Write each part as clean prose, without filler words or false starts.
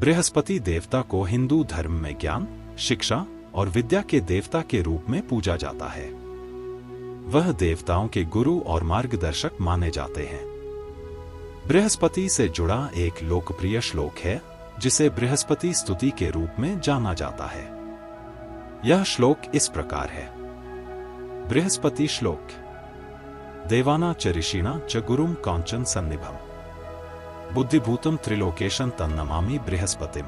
बृहस्पति देवता को हिंदू धर्म में ज्ञान, शिक्षा और विद्या के देवता के रूप में पूजा जाता है। वह देवताओं के गुरु और मार्गदर्शक माने जाते हैं। बृहस्पति से जुड़ा एक लोकप्रिय श्लोक है जिसे बृहस्पति स्तुति के रूप में जाना जाता है। यह श्लोक इस प्रकार है। बृहस्पति श्लोक। देवाना च ऋषिणा च गुरुम कांचन सन्निभम बुद्धिभूतम त्रिलोकेशन तन्नमामि बृहस्पतिम।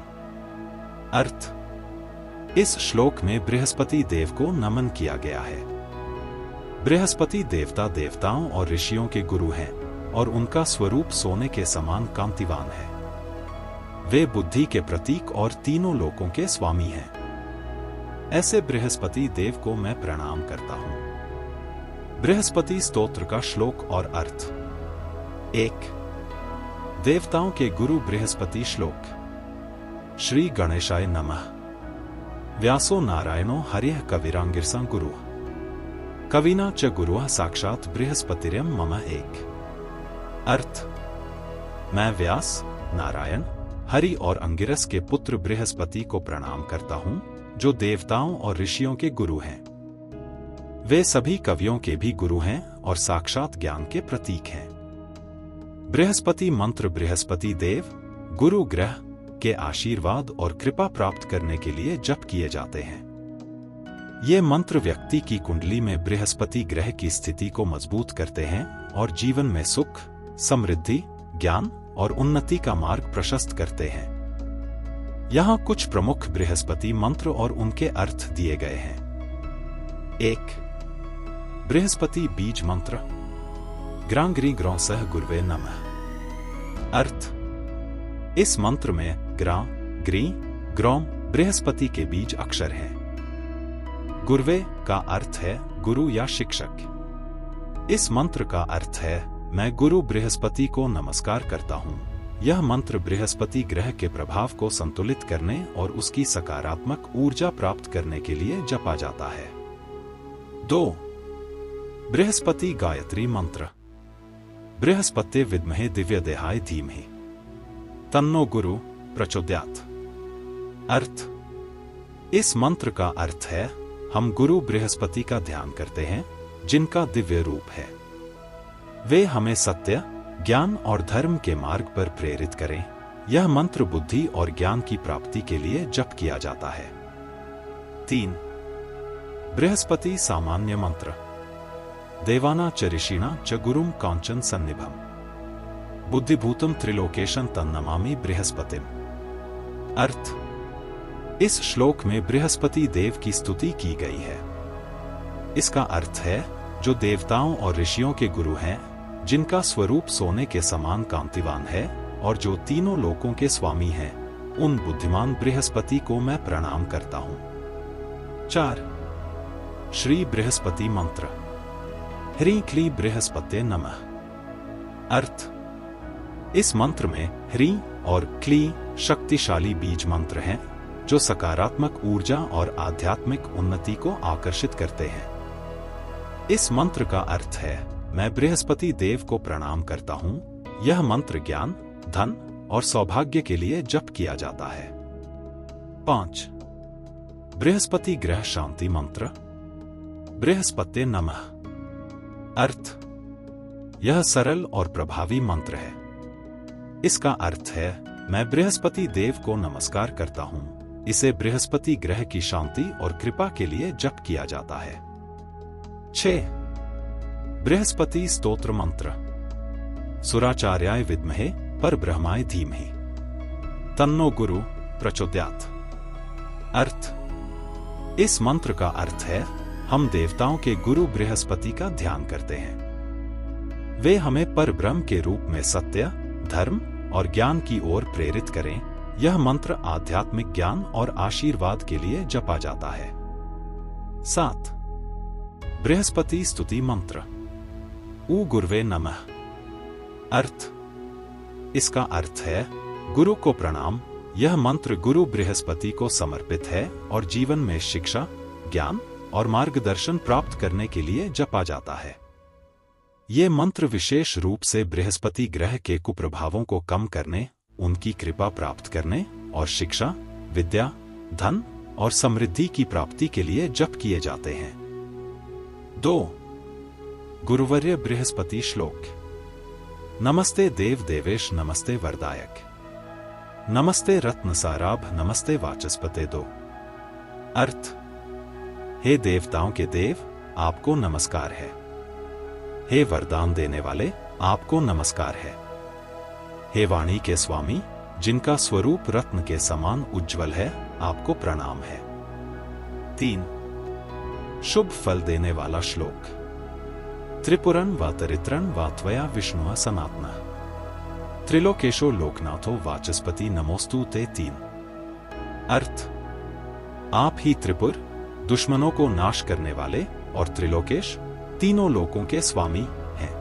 अर्थ। इस श्लोक में बृहस्पति देव को नमन किया गया है। बृहस्पति देवता देवताओं और ऋषियों के गुरु हैं और उनका स्वरूप सोने के समान कांतिवान है। वे बुद्धि के प्रतीक और तीनों लोकों के स्वामी हैं। ऐसे बृहस्पति देव को मैं प्रणाम करता हूं। बृहस्पति स्तोत्र का श्लोक और अर्थ। 1। देवताओं के गुरु बृहस्पति श्लोक। श्री गणेशाय नमः। व्यासो नारायणो हरिः कविरांगिरसा गुरु कविना च गुरुः साक्षात बृहस्पतिर्यं मम एक। अर्थ। मैं व्यास, नारायण, हरि और अंगिरस के पुत्र बृहस्पति को प्रणाम करता हूं, जो देवताओं और ऋषियों के गुरु हैं। वे सभी कवियों के भी गुरु हैं और साक्षात ज्ञान के प्रतीक हैं। बृहस्पति मंत्र बृहस्पति देव, गुरु ग्रह के आशीर्वाद और कृपा प्राप्त करने के लिए जप किए जाते हैं। ये मंत्र व्यक्ति की कुंडली में बृहस्पति ग्रह की स्थिति को मजबूत करते हैं और जीवन में सुख, समृद्धि, ज्ञान और उन्नति का मार्ग प्रशस्त करते हैं। यहाँ कुछ प्रमुख बृहस्पति मंत्र और उनके अर्थ दिए गए हैं। 1। बृहस्पति बीज मंत्र। ग्रांग्री ग्रौ सह गुरुवे नमः। अर्थ। इस मंत्र में ग्रा, ग्री, ग्रौम बृहस्पति के बीज अक्षर हैं। गुरुवे का अर्थ है गुरु या शिक्षक। इस मंत्र का अर्थ है मैं गुरु बृहस्पति को नमस्कार करता हूं। यह मंत्र बृहस्पति ग्रह के प्रभाव को संतुलित करने और उसकी सकारात्मक ऊर्जा प्राप्त करने के लिए जपा जाता है। 2। बृहस्पति गायत्री मंत्र। बृहस्पति विद्महे दिव्य देहाय धीमहि तन्नो गुरु प्रचोदयात्। अर्थ। इस मंत्र का अर्थ है हम गुरु बृहस्पति का ध्यान करते हैं, जिनका दिव्य रूप है। वे हमें सत्य, ज्ञान और धर्म के मार्ग पर प्रेरित करें। यह मंत्र बुद्धि और ज्ञान की प्राप्ति के लिए जप किया जाता है। 3। बृहस्पति सामान्य मंत्र। देवाना च ऋषिणा च गुरुम कांचन सन्निभम बुद्धिभूतम त्रिलोकेशन तन्नमामि बृहस्पतिम। अर्थ। इस श्लोक में बृहस्पति देव की स्तुति की गई है। इसका अर्थ है जो देवताओं और ऋषियों के गुरु हैं, जिनका स्वरूप सोने के समान कांतिवान है और जो तीनों लोकों के स्वामी हैं, उन बुद्धिमान बृहस्पति को मैं प्रणाम करता हूं। 4। श्री बृहस्पति मंत्र। ह्रीं क्लीं बृहस्पते नमः। अर्थ। इस मंत्र में ह्रीं और क्ली शक्तिशाली बीज मंत्र हैं, जो सकारात्मक ऊर्जा और आध्यात्मिक उन्नति को आकर्षित करते हैं। इस मंत्र का अर्थ है मैं बृहस्पति देव को प्रणाम करता हूं। यह मंत्र ज्ञान, धन और सौभाग्य के लिए जप किया जाता है। 5। बृहस्पति ग्रह शांति मंत्र। बृहस्पते नमः। अर्थ। यह सरल और प्रभावी मंत्र है। इसका अर्थ है मैं बृहस्पति देव को नमस्कार करता हूं। इसे बृहस्पति ग्रह की शांति और कृपा के लिए जप किया जाता है। 6। बृहस्पति स्तोत्र मंत्र। सुराचार्याय विद्महे परब्रह्माय धीमहि तन्नो गुरु प्रचोदयात्। अर्थ। इस मंत्र का अर्थ है हम देवताओं के गुरु बृहस्पति का ध्यान करते हैं। वे हमें परब्रह्म के रूप में सत्य, धर्म और ज्ञान की ओर प्रेरित करें। यह मंत्र आध्यात्मिक ज्ञान और आशीर्वाद के लिए जपा जाता है। 7। बृहस्पति स्तुति मंत्र। ऊ गुरुवे नमः। अर्थ। इसका अर्थ है गुरु को प्रणाम। यह मंत्र गुरु बृहस्पति को समर्पित है और जीवन में शिक्षा, ज्ञान और मार्गदर्शन प्राप्त करने के लिए जपा जाता है। ये मंत्र विशेष रूप से बृहस्पति ग्रह के कुप्रभावों को कम करने, उनकी कृपा प्राप्त करने और शिक्षा, विद्या, धन और समृद्धि की प्राप्ति के लिए जप किए जाते हैं। 2. गुरुवर्य बृहस्पति श्लोक। नमस्ते देव देवेश, नमस्ते वरदायक, नमस्ते रत्नसाराभ, नमस्ते वाचस्पते। 2. अर्थ। हे देवताओं के देव, आपको नमस्कार है। हे वरदान देने वाले, आपको नमस्कार है। हे वाणी के स्वामी, जिनका स्वरूप रत्न के समान उज्ज्वल है, आपको प्रणाम है। 3. शुभ फल देने वाला श्लोक। त्रिपुरन व तरित्रन व त्वया विष्णुः सनातनः, त्रिलोकेशो लोकनाथो वाचस्पति नमोस्तु ते। 3. अर्थ। आप ही त्रिपुर, दुश्मनों को नाश करने वाले, और त्रिलोकेश, तीनों लोकों के स्वामी हैं।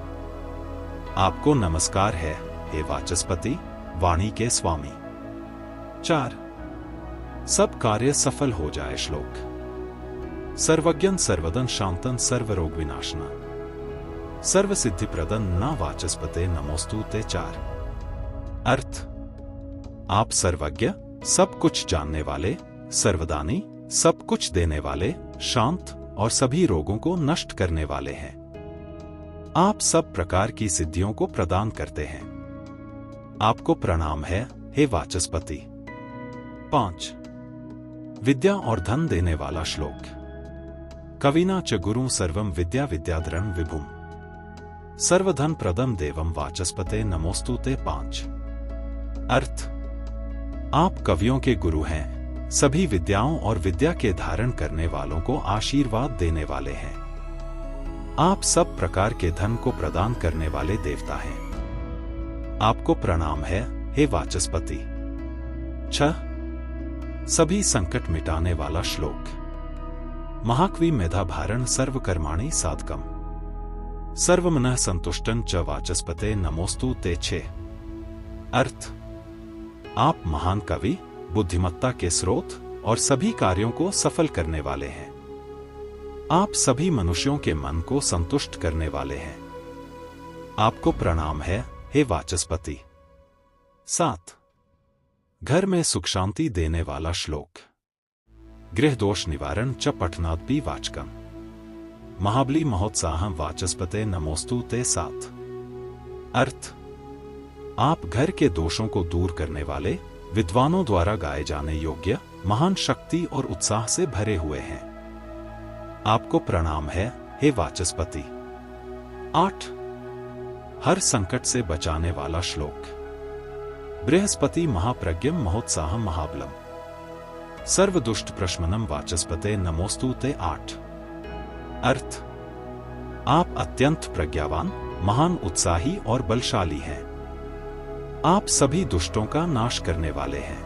आपको नमस्कार है, हे वाचस्पति, वाणी के स्वामी। 4. सब कार्य सफल हो जाए श्लोक। सर्वज्ञन सर्वदन शांतन सर्वरोग विनाशना, सर्व सिद्धि प्रदन न वाचस्पते नमोस्तु ते। 4. अर्थ। आप सर्वज्ञ, सब कुछ जानने वाले, सर्वदानी, सब कुछ देने वाले, शांत और सभी रोगों को नष्ट करने वाले हैं। आप सब प्रकार की सिद्धियों को प्रदान करते हैं। आपको प्रणाम है, हे वाचस्पति। 5. विद्या और धन देने वाला श्लोक। कविना च गुरुं सर्वं विद्या विद्याधरं विभुम, सर्वधन प्रदम देवम वाचस्पते नमोस्तु ते। 5. अर्थ। आप कवियों के गुरु हैं, सभी विद्याओं और विद्या के धारण करने वालों को आशीर्वाद देने वाले हैं। आप सब प्रकार के धन को प्रदान करने वाले देवता हैं। आपको प्रणाम है, हे वाचस्पति। 6. सभी संकट मिटाने वाला श्लोक। महाकवि मेधाभारण सर्वकर्माणि साधकम, सर्वमनः संतुष्टं च वाचस्पते नमोस्तु ते। 6. अर्थ। आप महान कवि, बुद्धिमत्ता के स्रोत और सभी कार्यों को सफल करने वाले हैं। आप सभी मनुष्यों के मन को संतुष्ट करने वाले हैं। आपको प्रणाम है, हे वाचस्पति। 7. घर में सुख शांति देने वाला श्लोक। गृह दोष निवारण च पठनादपि वाचकम, महाबली महोत्साहं वाचस्पते नमोस्तु ते। 7. अर्थ। आप घर के दोषों को दूर करने वाले, विद्वानों द्वारा गाए जाने योग्य, महान शक्ति और उत्साह से भरे हुए हैं। आपको प्रणाम है, हे वाचस्पति। 8. हर संकट से बचाने वाला श्लोक। बृहस्पति महाप्रज्ञम महोत्साहं महाबलम, सर्वदुष्ट प्रशमनम वाचस्पते नमोस्तु ते। 8. अर्थ। आप अत्यंत प्रज्ञावान, महान उत्साही और बलशाली हैं। आप सभी दुष्टों का नाश करने वाले हैं।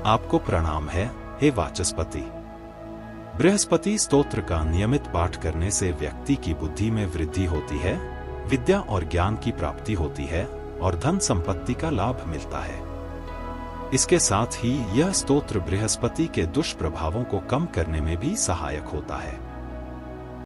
आपको प्रणाम है, हे वाचस्पति। बृहस्पति स्तोत्र का नियमित पाठ करने से व्यक्ति की बुद्धि में वृद्धि होती है, विद्या और ज्ञान की प्राप्ति होती है और धन संपत्ति का लाभ मिलता है। इसके साथ ही यह स्तोत्र बृहस्पति के दुष्प्रभावों को कम करने में भी सहायक होता है।